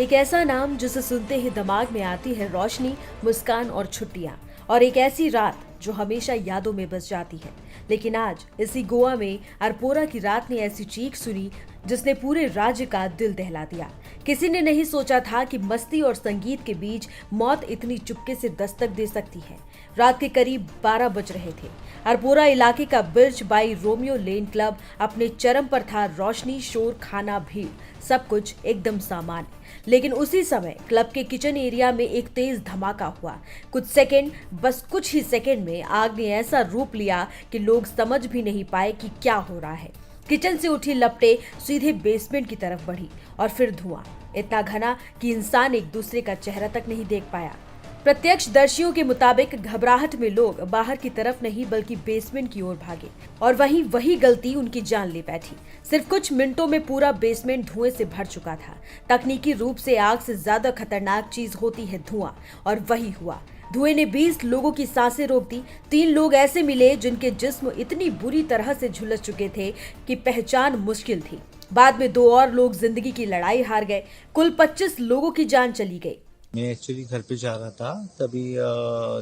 एक ऐसा नाम जिसे सुनते ही दिमाग में आती है रोशनी, मुस्कान और छुट्टियां, और एक ऐसी रात जो हमेशा यादों में बस जाती है। लेकिन आज इसी गोवा में अरपोरा की रात ने ऐसी चीख सुनी जिसने पूरे राज्य का दिल दहला दिया। किसी ने नहीं सोचा था कि मस्ती और संगीत के बीच मौत इतनी चुपके से दस्तक दे सकती है। रात के करीब 12 बज रहे थे। अरपोरा इलाके का birch by Romeo Lane club अपने चरम पर था। रोशनी, शोर, खाना, भीड़, सब कुछ एकदम सामान्य। लेकिन उसी समय क्लब के किचन एरिया में एक तेज धमाका हुआ। कुछ सेकंड, बस कुछ ही सेकंड में आग ने ऐसा रूप लिया कि लोग समझ भी नहीं पाए कि क्या हो रहा है। किचन से उठी लपटें सीधे बेसमेंट की तरफ बढ़ी और फिर धुआं इतना घना कि इंसान एक दूसरे का चेहरा तक नहीं देख पाया। प्रत्यक्षदर्शियों के मुताबिक घबराहट में लोग बाहर की तरफ नहीं बल्कि बेसमेंट की ओर भागे और वही गलती उनकी जान ले बैठी। सिर्फ कुछ मिनटों में पूरा बेसमेंट धुएं से भर चुका था। तकनीकी रूप से आग से ज्यादा खतरनाक चीज होती है धुआं, और वही हुआ। धुएं ने 20 लोगों की सांसें रोक दी। 3 लोग ऐसे मिले जिनके जिस्म इतनी बुरी तरह से झुलस चुके थे कि पहचान मुश्किल थी। बाद में 2 और लोग जिंदगी की लड़ाई हार गए। कुल 25 लोगों की जान चली गई। मैं एक्चुअली घर पे जा रहा था, तभी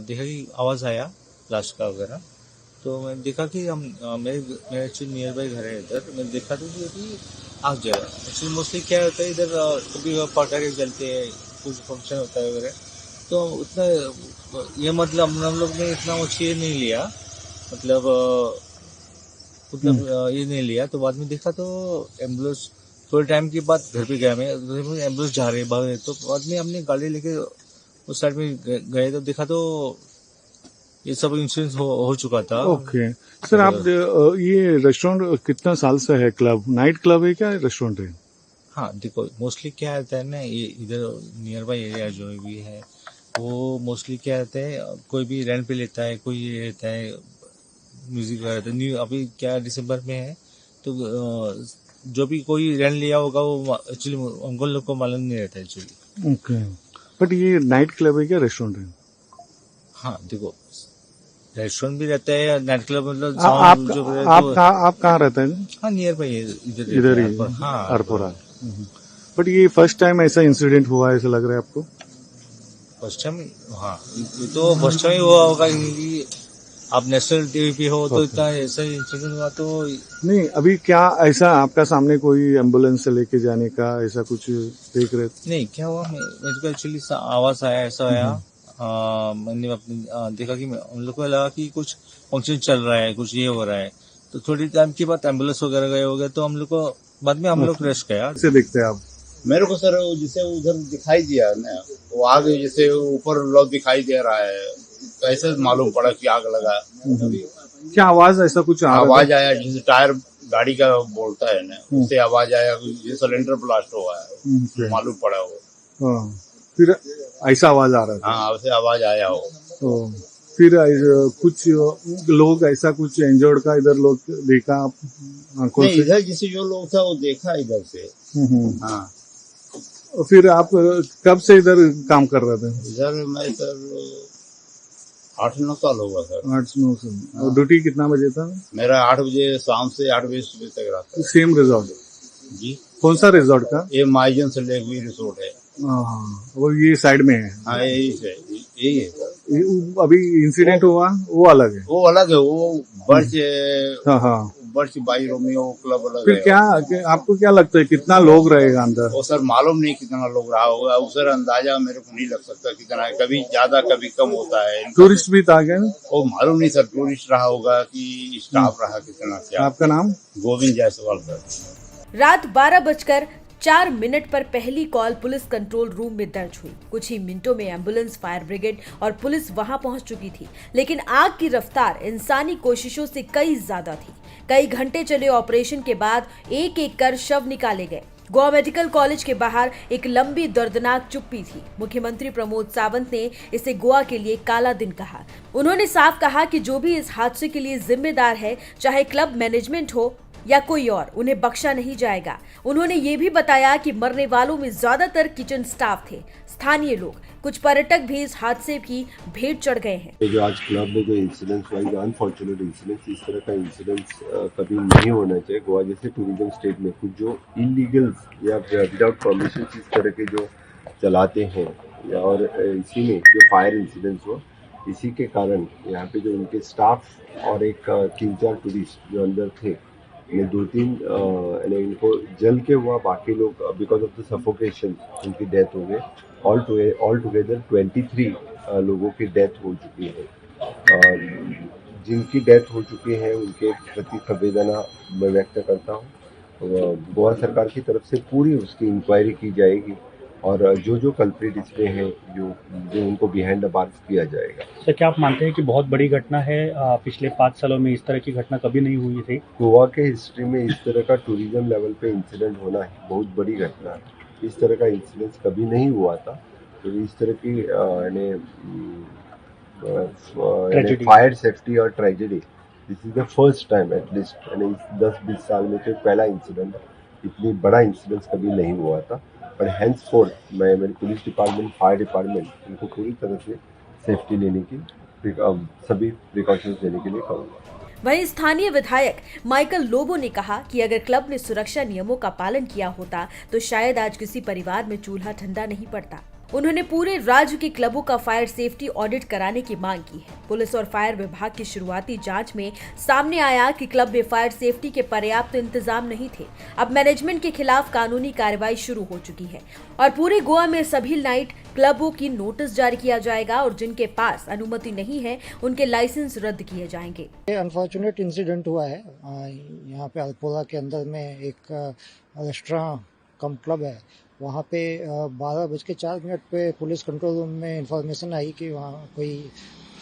देखा कि आवाज़ आया लाश का वगैरह। तो मैं देखा कि मेरे एक्चुअली नियर बाई घर है इधर। मैं देखा तो कि आग जला। एक्चुअली मोस्टली क्या होता है इधर, कभी पटाखे जलते हैं, कुछ फंक्शन होता है वगैरह, तो उतना ये मतलब हम लोग ने इतना वो चीज नहीं लिया, मतलब ये नहीं लिया। तो बाद में देखा तो एम्बुलेंस, थोड़े टाइम के बाद घर पे गया मैं, एम्बुलेंस जा रही है बाहर। तो बाद में हमने गाड़ी लेके उस साइड में गए तो देखा तो ये सब इंसिडेंट हो चुका था। ओके सर, आप ये रेस्टोरेंट कितना साल से है? क्लब, नाइट क्लब है क्या रेस्टोरेंट है? हाँ देखो, मोस्टली क्या होता है ना, ये इधर नियर बाई एरिया जो भी है वो मोस्टली क्या होता है, कोई भी रेंट पे लेता है, कोई ये रहता है म्यूजिक वगैरह। न्यू अभी क्या दिसंबर में है, तो जो भी कोई रेंट लिया होगा वो एक्चुअली हमको लोग को मालूम नहीं रहता एक्चुअली। ओके, बट ये नाइट क्लब है क्या रेस्टोरेंट है? हाँ देखो, रेस्टोरेंट भी रहता है, नाइट क्लब मतलब आप कहाँ रहते हैं? हाँ नियर बाई इधर ही, हाँ अरपोरा। बट ये फर्स्ट टाइम ऐसा इंसिडेंट हुआ ऐसा लग रहा है आपको? फर्स्ट टाइम, हाँ ये तो फर्स्ट टाइम ही हुआ होगा क्योंकि आप नेशनल टीवी पे हो तो इतना ऐसा इंसिडेंट हुआ तो नहीं। अभी क्या ऐसा आपका सामने कोई एम्बुलेंस से लेके जाने का ऐसा कुछ देख रहे थे? नहीं, क्या हुआ, मेरे को एक्चुअली आवाज आया, ऐसा आया। मैंने अपने देखा कि हम लोग को लगा कि कुछ फंक्शन चल रहा है, कुछ ये हो रहा है। तो थोड़ी टाइम के बाद एम्बुलेंस वगैरह गए हो गए, तो हम लोग को बाद में हम लोग रेस्ट गया। कैसे देखते हैं आप? मेरे को सर जिसे उधर दिखाई दिया ना, वो आग जैसे ऊपर लोग दिखाई दे रहा है, कैसे मालूम पड़ा कि आग लगा। क्या आवाज ऐसा कुछ आवाज आया जैसे टायर गाड़ी का बोलता है ना, उससे आवाज आया, जैसे सिलेंडर ब्लास्ट हुआ है, मालूम पड़ा वो। फिर ऐसा आवाज आ रहा था? हाँ, वैसे आवाज आया हो। तो फिर कुछ लोग ऐसा कुछ इंजर्ड का इधर लोग देखा आंखों से? इधर जैसे जो लोग था वो देखा इधर से। हाँ। फिर आप कब से इधर काम कर रहे थे? इधर मैं सर 8-9 साल होगा सर। 8-9 साल। और ड्यूटी कितना बजे था? मेरा 8 बजे शाम से 8 बजे सुबह तक रहता है। Same resort? जी। कौन सा रिजॉर्ट का? ये माइजन से लेक व्यू रिसोर्ट है। वो ये साइड में है? हाँ, यही है सर। अभी इंसिडेंट हुआ वो अलग है? वो अलग है, वो बर्च बाई रोमियो क्लब अलग फिर है। क्या आपको क्या लगता है कितना लोग रहेगा अंदर? वो सर मालूम नहीं कितना लोग रहा होगा, उसर अंदाजा मेरे को नहीं लग सकता कितना है, कभी ज्यादा कभी कम होता है। टूरिस्ट भी था क्या? वो मालूम नहीं सर, टूरिस्ट रहा होगा कि स्टाफ रहा कितना क्या। आपका नाम? गोविंद जायसवाल सर। रात 12:04 पर पहली कॉल पुलिस कंट्रोल रूम में दर्ज हुई। कुछ ही मिनटों में एम्बुलेंस, फायर ब्रिगेड और पुलिस वहां पहुंच चुकी थी। लेकिन आग की रफ्तार इंसानी कोशिशों से कई ज्यादा थी। कई घंटे चले ऑपरेशन के बाद एक एक कर शव निकाले गए। गोवा मेडिकल कॉलेज के बाहर एक लंबी दर्दनाक चुप्पी थी। मुख्यमंत्री प्रमोद सावंत ने इसे गोवा के लिए काला दिन कहा। उन्होंने साफ कहा कि जो भी इस हादसे के लिए जिम्मेदार है, चाहे क्लब मैनेजमेंट हो या कोई और, उन्हें बख्शा नहीं जाएगा। उन्होंने ये भी बताया कि मरने वालों में ज्यादातर किचन स्टाफ थे, स्थानीय लोग। कुछ पर्यटक भी इस हादसे की भेंट चढ़ गए हैं। जो आज क्लब में जो इंसिडेंट्स हुआ, जो अनफॉर्चुनेट इंसिडेंट्स, इस तरह का इंसिडेंट्स कभी नहीं होना चाहिए। गोवा जैसे टूरिज्म स्टेट में कुछ जो इलीगल या विदाउट परमिशन इस तरह के जो चलाते हैं, और इसी में जो फायर इंसिडेंट्स हुआ, इसी के कारण यहाँ पे जो उनके स्टाफ और एक 3-4 टूरिस्ट जो अंदर थे, इन्हें 2-3 इनको जल के हुआ, बाकी लोग बिकॉज ऑफ द सफोकेशन उनकी डेथ हो गई। ऑल टुगेदर 23 लोगों की डेथ हो चुकी है। जिनकी डेथ हो चुकी है उनके प्रति संवेदना मैं व्यक्त करता हूँ। गोवा सरकार की तरफ से पूरी उसकी इंक्वायरी की जाएगी, और जो कल्प्रिट इसमें हैं, जो उनको बिहाइंड द बार्स किया जाएगा। सर, क्या आप मानते हैं कि बहुत बड़ी घटना है? पिछले 5 सालों में इस तरह की घटना कभी नहीं हुई थी। गोवा के हिस्ट्री में इस तरह का टूरिज्म लेवल पे इंसिडेंट होना है बहुत बड़ी घटना है। इस तरह का इंसिडेंट कभी नहीं हुआ था। तो इस तरह की फायर सेफ्टी और tragedy, this is the first time at least, 10-20 साल में तो पहला इंसिडेंट, इतनी बड़ा इंसिडेंट कभी नहीं हुआ था। पर हैंसफोर्थ मैं मेरी पुलिस डिपार्टमेंट, फायर डिपार्टमेंट, इनको पूरी तरह से सेफ्टी लेने की, सभी प्रिकॉशंस लेने के लिए कहूँगा। वहीं स्थानीय विधायक माइकल लोबो ने कहा कि अगर क्लब ने सुरक्षा नियमों का पालन किया होता तो शायद आज किसी परिवार में चूल्हा ठंडा नहीं पड़ता। उन्होंने पूरे राज्य के क्लबों का फायर सेफ्टी ऑडिट कराने की मांग की है। पुलिस और फायर विभाग की शुरुआती जांच में सामने आया कि क्लब में फायर सेफ्टी के पर्याप्त इंतजाम नहीं थे। अब मैनेजमेंट के खिलाफ कानूनी कार्रवाई शुरू हो चुकी है और पूरे गोवा में सभी नाइट क्लबों की नोटिस जारी किया जाएगा और जिनके पास अनुमति नहीं है उनके लाइसेंस रद्द किए जाएंगे। अनफॉर्चुनेट इंसिडेंट हुआ है यहाँ पे अल्पोला के अंदर में एक रेस्टोरेंट कम क्लब है। वहाँ पे 12:04 पे पुलिस कंट्रोल रूम में इंफॉर्मेशन आई कि वहाँ कोई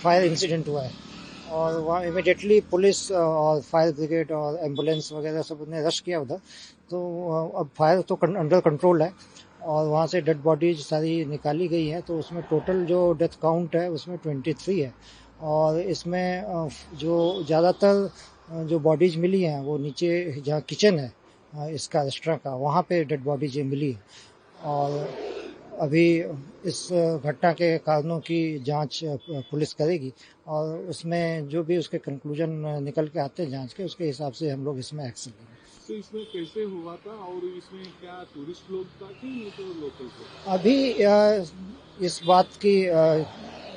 फायर इंसिडेंट हुआ है, और वहाँ इमिडिएटली पुलिस और फायर ब्रिगेड और एम्बुलेंस वगैरह सब ने रश किया उधर। तो अब फायर तो अंडर कंट्रोल है और वहाँ से डेड बॉडीज सारी निकाली गई है। तो उसमें टोटल जो डेथ काउंट है उसमें 23 है, और इसमें जो ज़्यादातर जो बॉडीज मिली हैं वो नीचे जहाँ किचन है इसका रेस्टोरेंट का, वहाँ पे डेड बॉडीज मिली है। और अभी इस घटना के कारणों की जांच पुलिस करेगी और उसमें जो भी उसके कंक्लूजन निकल के आते हैं जांच के, उसके हिसाब से हम लोग इसमें एक्शन लेंगे। तो इसमें कैसे हुआ था और इसमें क्या टूरिस्ट लोग था कि नहीं तो लोकल थे? अभी इस बात की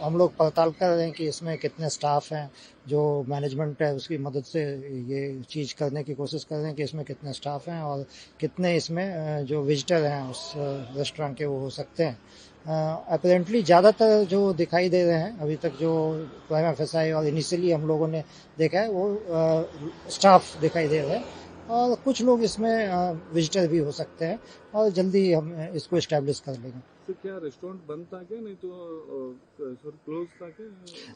हम लोग पड़ताल कर रहे हैं कि इसमें कितने स्टाफ हैं। जो मैनेजमेंट है उसकी मदद से ये चीज़ करने की कोशिश कर रहे हैं कि इसमें कितने स्टाफ हैं और कितने इसमें जो विजिटर हैं उस रेस्टोरेंट के वो हो सकते हैं। अपेरेंटली ज़्यादातर जो दिखाई दे रहे हैं अभी तक, जो प्राइमा फेसाई और इनिशियली हम लोगों ने देखा है, वो स्टाफ दिखाई दे रहे हैं और कुछ लोग इसमें विजिटर भी हो सकते हैं और जल्दी हम इसको इस्टेब्लिश कर लेंगे। तो क्या रेस्टोरेंट बंद था क्या, नहीं तो क्लोज था क्या?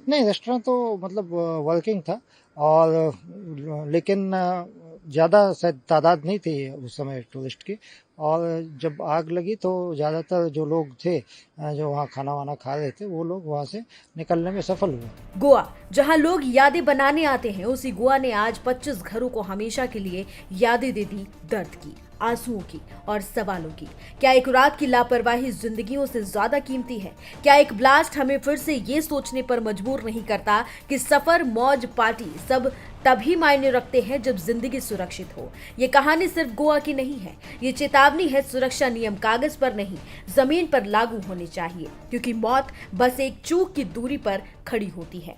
नहीं, रेस्टोरेंट तो मतलब वर्किंग था, और लेकिन ज़्यादा शायद तादाद नहीं थी उस समय टूरिस्ट की। और जब आग लगी तो ज़्यादातर जो लोग थे जो वहाँ खाना वाना खा रहे थे वो लोग वहाँ से निकलने में सफल हुए। गोवा जहां लोग यादें बनाने आते हैं, उसी गोवा ने आज 25 घरों को हमेशा के लिए यादें दे दी, दर्द की, आंसुओं की और सवालों की। क्या एक रात की लापरवाही जिंदगियों से ज्यादा कीमती है? क्या एक ब्लास्ट हमें फिर से ये सोचने पर मजबूर नहीं करता कि सफर, मौज, पार्टी सब तभी मायने रखते हैं जब जिंदगी सुरक्षित हो? ये कहानी सिर्फ गोवा की नहीं है, ये चेतावनी है। सुरक्षा नियम कागज पर नहीं, जमीन पर लागू होने चाहिए, क्योंकि मौत बस एक चूक की दूरी पर खड़ी होती है।